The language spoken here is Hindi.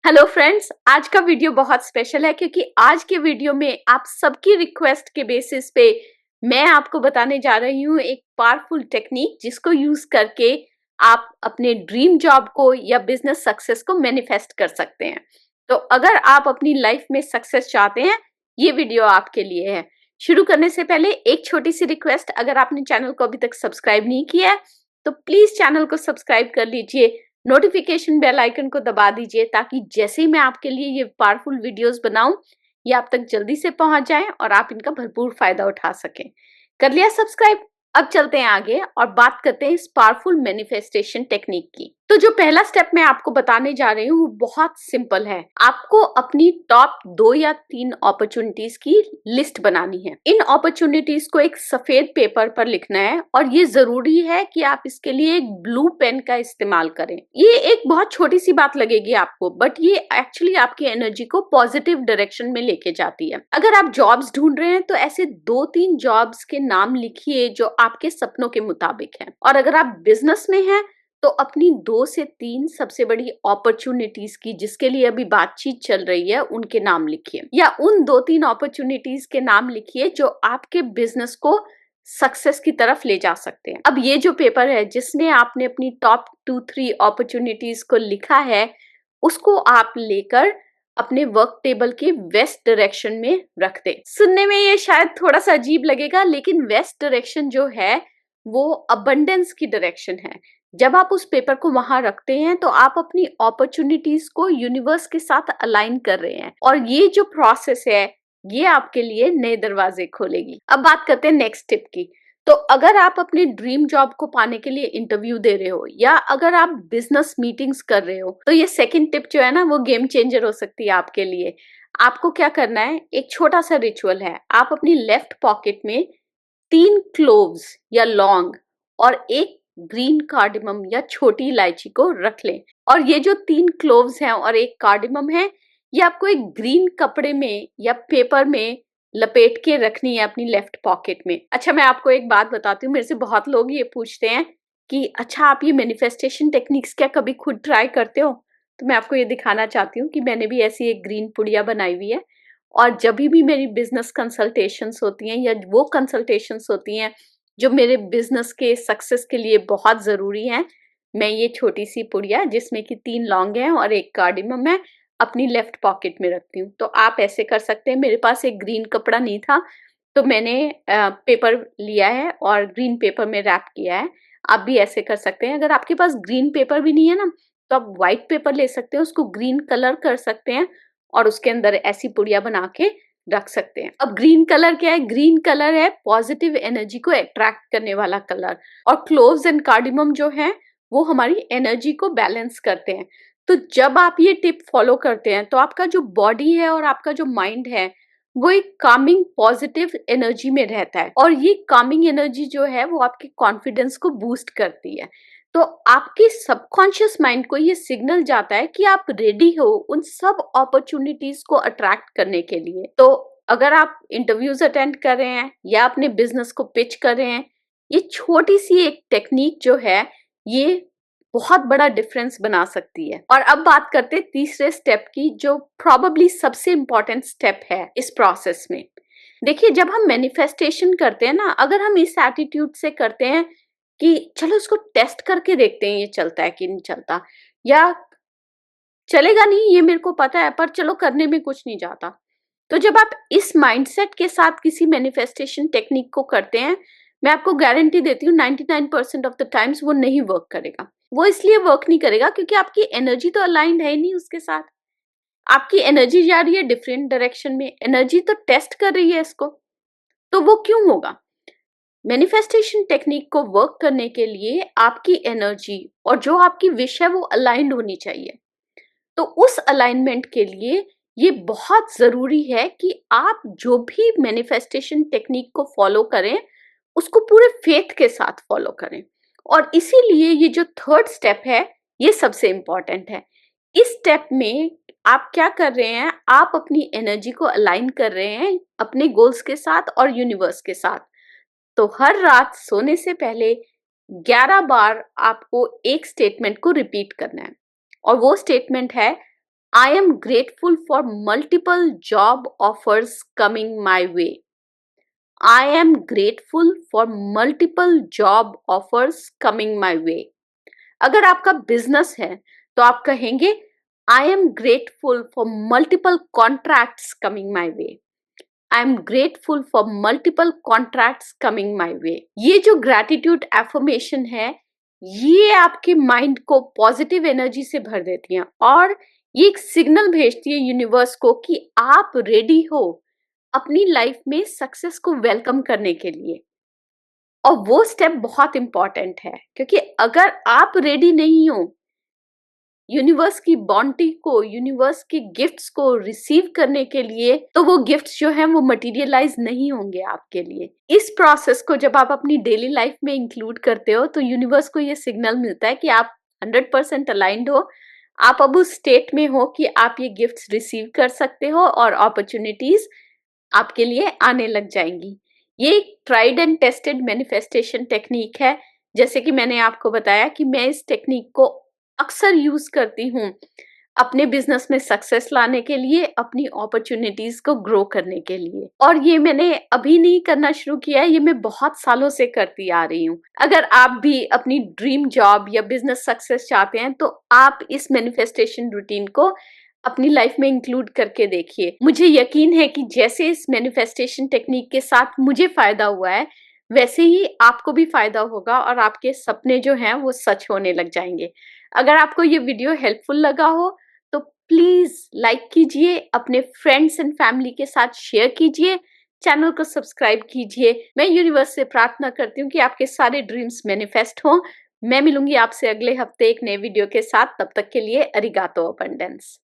हेलो फ्रेंड्स, आज का वीडियो बहुत स्पेशल है क्योंकि आज के वीडियो में आप सबकी रिक्वेस्ट के बेसिस पे मैं आपको बताने जा रही हूँ एक पावरफुल टेक्निक जिसको यूज करके आप अपने ड्रीम जॉब को या बिजनेस सक्सेस को मैनिफेस्ट कर सकते हैं। तो अगर आप अपनी लाइफ में सक्सेस चाहते हैं, ये वीडियो आपके लिए है। शुरू करने से पहले एक छोटी सी रिक्वेस्ट, अगर आपने चैनल को अभी तक सब्सक्राइब नहीं किया है तो प्लीज चैनल को सब्सक्राइब कर लीजिए, नोटिफिकेशन बेल आइकन को दबा दीजिए ताकि जैसे ही मैं आपके लिए ये पावरफुल वीडियोस बनाऊं ये आप तक जल्दी से पहुंच जाएं और आप इनका भरपूर फायदा उठा सकें। कर लिया सब्सक्राइब? अब चलते हैं आगे और बात करते हैं इस पावरफुल मैनिफेस्टेशन टेक्निक की। तो जो पहला स्टेप मैं आपको बताने जा रही हूँ वो बहुत सिंपल है। आपको अपनी टॉप 2 या 3 अपॉर्चुनिटीज की लिस्ट बनानी है। इन अपॉर्चुनिटीज को एक सफेद पेपर पर लिखना है और ये जरूरी है कि आप इसके लिए एक ब्लू पेन का इस्तेमाल करें। ये एक बहुत छोटी सी बात लगेगी आपको, बट ये एक्चुअली आपकी एनर्जी को पॉजिटिव डायरेक्शन में लेके जाती है। अगर आप जॉब्स ढूंढ रहे हैं तो ऐसे 2-3 जॉब्स के नाम लिखिए जो आपके सपनों के मुताबिक हैं। और अगर आप बिजनेस में हैं तो अपनी 2 से 3 सबसे बड़ी अपॉर्चुनिटीज की जिसके लिए अभी बातचीत चल रही है उनके नाम लिखिए, या उन 2-3 अपॉर्चुनिटीज के नाम लिखिए जो आपके बिजनेस को सक्सेस की तरफ ले जा सकते हैं। अब ये जो पेपर है जिसमें आपने अपनी टॉप 2-3 अपॉर्चुनिटीज को लिखा है उसको आप लेकर अपने वर्क टेबल के वेस्ट डायरेक्शन में रख दे। सुनने में ये शायद थोड़ा सा अजीब लगेगा, लेकिन वेस्ट डायरेक्शन जो है वो अबंडेंस की डायरेक्शन है। जब आप उस पेपर को वहां रखते हैं तो आप अपनी अपॉर्चुनिटीज को यूनिवर्स के साथ अलाइन कर रहे हैं और ये जो प्रोसेस है ये आपके लिए नए दरवाजे खोलेगी। अब बात करते हैं नेक्स्ट टिप की। तो अगर आप अपनी ड्रीम जॉब को पाने के लिए इंटरव्यू दे रहे हो या अगर आप बिजनेस मीटिंग्स कर रहे हो तो ये सेकंड टिप जो है ना वो गेम चेंजर हो सकती है आपके लिए। आपको क्या करना है, एक छोटा सा रिचुअल है। आप अपनी लेफ्ट पॉकेट में 3 क्लोव्स या लौंग और एक ग्रीन कार्डिमम या छोटी इलायची को रख लें। और ये जो 3 क्लोव्स हैं और एक कार्डिमम है ये आपको एक ग्रीन कपड़े में या पेपर में लपेट के रखनी है अपनी लेफ्ट पॉकेट में। अच्छा, मैं आपको एक बात बताती हूँ, मेरे से बहुत लोग ये पूछते हैं कि अच्छा आप ये मैनिफेस्टेशन टेक्निक्स क्या कभी खुद ट्राई करते हो? तो मैं आपको ये दिखाना चाहती हूँ कि मैंने भी ऐसी एक ग्रीन पुड़िया बनाई हुई है और जब भी मेरी बिजनेस कंसल्टेशंस होती हैं या वो कंसल्टेशंस होती हैं जो मेरे बिजनेस के सक्सेस के लिए बहुत जरूरी हैं, मैं ये छोटी सी पुड़िया जिसमें कि 3 लौंग हैं और एक कार्डिमम है अपनी लेफ्ट पॉकेट में रखती हूँ। तो आप ऐसे कर सकते हैं। मेरे पास एक ग्रीन कपड़ा नहीं था तो मैंने पेपर लिया है और ग्रीन पेपर में रैप किया है। आप भी ऐसे कर सकते हैं। अगर आपके पास ग्रीन पेपर भी नहीं है ना तो आप व्हाइट पेपर ले सकते हैं, उसको ग्रीन कलर कर सकते हैं और उसके अंदर ऐसी पुड़िया बना के रख सकते हैं। अब ग्रीन कलर क्या है? ग्रीन कलर है पॉजिटिव एनर्जी को अट्रैक्ट करने वाला कलर और क्लोव्स एंड कार्डिमम जो है वो हमारी एनर्जी को बैलेंस करते हैं। तो जब आप ये टिप फॉलो करते हैं तो आपका जो बॉडी है और आपका जो माइंड है वो एक कामिंग पॉजिटिव एनर्जी में रहता है और ये कामिंग एनर्जी जो है वो आपके कॉन्फिडेंस को बूस्ट करती है। तो आपके सबकॉन्शियस माइंड को ये सिग्नल जाता है कि आप रेडी हो उन सब अपॉर्चुनिटीज को अट्रैक्ट करने के लिए। तो अगर आप इंटरव्यूज अटेंड कर रहे हैं या अपने बिजनेस को पिच कर रहे हैं, ये छोटी सी एक टेक्निक जो है ये बहुत बड़ा डिफरेंस बना सकती है। और अब बात करते हैं तीसरे स्टेप की जो प्रोबेबली सबसे इंपॉर्टेंट स्टेप है इस प्रोसेस में। देखिए, जब हम मैनिफेस्टेशन करते हैं ना, अगर हम इस एटीट्यूड से करते हैं कि चलो इसको टेस्ट करके देखते हैं ये चलता है कि नहीं चलता, या चलेगा नहीं ये मेरे को पता है पर चलो करने में कुछ नहीं जाता, तो जब आप इस माइंडसेट के साथ किसी मैनिफेस्टेशन टेक्निक को करते हैं, मैं आपको गारंटी देती हूँ 99% ऑफ द टाइम्स वो नहीं वर्क करेगा। वो इसलिए वर्क नहीं करेगा क्योंकि आपकी एनर्जी तो अलाइंड है नहीं उसके साथ। आपकी एनर्जी जा रही है डिफरेंट डायरेक्शन में, एनर्जी तो टेस्ट कर रही है इसको, तो वो क्यों होगा? मैनिफेस्टेशन टेक्निक को वर्क करने के लिए आपकी एनर्जी और जो आपकी विश है वो अलाइंड होनी चाहिए। तो उस अलाइनमेंट के लिए ये बहुत जरूरी है कि आप जो भी मैनिफेस्टेशन टेक्निक को फॉलो करें उसको पूरे फेथ के साथ फॉलो करें। और इसीलिए ये जो थर्ड स्टेप है ये सबसे इंपॉर्टेंट है। इस स्टेप में आप क्या कर रहे हैं, आप अपनी एनर्जी को अलाइन कर रहे हैं अपने गोल्स के साथ और यूनिवर्स के साथ। तो हर रात सोने से पहले 11 बार आपको एक स्टेटमेंट को रिपीट करना है और वो स्टेटमेंट है I am grateful for multiple job offers coming my way. I am grateful for multiple job offers coming my way. अगर आपका बिजनेस है तो आप कहेंगे I am grateful for multiple contracts coming my way. I am grateful for multiple contracts coming my way. ये जो ग्रैटिट्यूड एफर्मेशन है, ये आपके माइंड को पॉजिटिव एनर्जी से भर देती है और ये एक सिग्नल भेजती है यूनिवर्स को कि आप रेडी हो अपनी लाइफ में सक्सेस को वेलकम करने के लिए. और वो स्टेप बहुत इंपॉर्टेंट है क्योंकि अगर आप रेडी नहीं हो यूनिवर्स की बॉन्टी को, यूनिवर्स की गिफ्ट्स को रिसीव करने के लिए, तो वो गिफ्ट्स जो हैं वो मटेरियलाइज नहीं होंगे आपके लिए. इस प्रोसेस को जब आप अपनी डेली लाइफ में इंक्लूड करते हो तो यूनिवर्स को ये सिग्नल मिलता है कि आप 100% अलाइंड हो, आप अब उस स्टेट में हो कि आप ये गिफ्ट्स रिसीव कर सकते हो और अपॉर्चुनिटीज आपके लिए आने लग जाएंगी. ये एक tried and tested manifestation technique है. जैसे कि मैंने आपको बताया कि मैं इस टेक्निक को अक्सर यूज करती हूँ अपने बिजनेस में सक्सेस लाने के लिए, अपनी अपॉर्चुनिटीज को ग्रो करने के लिए. और ये मैंने अभी नहीं करना शुरू किया है, ये मैं बहुत सालों से करती आ रही हूँ. अगर आप भी अपनी ड्रीम जॉब या बिजनेस सक्सेस चाहते हैं तो आप इस मैनिफेस्टेशन रूटीन को अपनी लाइफ में इंक्लूड करके देखिए. मुझे यकीन है कि जैसे इस मैनिफेस्टेशन टेक्निक के साथ मुझे फायदा हुआ है वैसे ही आपको भी फायदा होगा और आपके सपने जो हैं वो सच होने लग जाएंगे. अगर आपको ये वीडियो हेल्पफुल लगा हो तो प्लीज लाइक कीजिए, अपने फ्रेंड्स एंड फैमिली के साथ शेयर कीजिए, चैनल को सब्सक्राइब कीजिए. मैं यूनिवर्स से प्रार्थना करती हूँ कि आपके सारे ड्रीम्स मैनिफेस्ट हों. मैं मिलूंगी आपसे अगले हफ्ते एक नए वीडियो के साथ. तब तक के लिए अरिगातो अबंडेंस.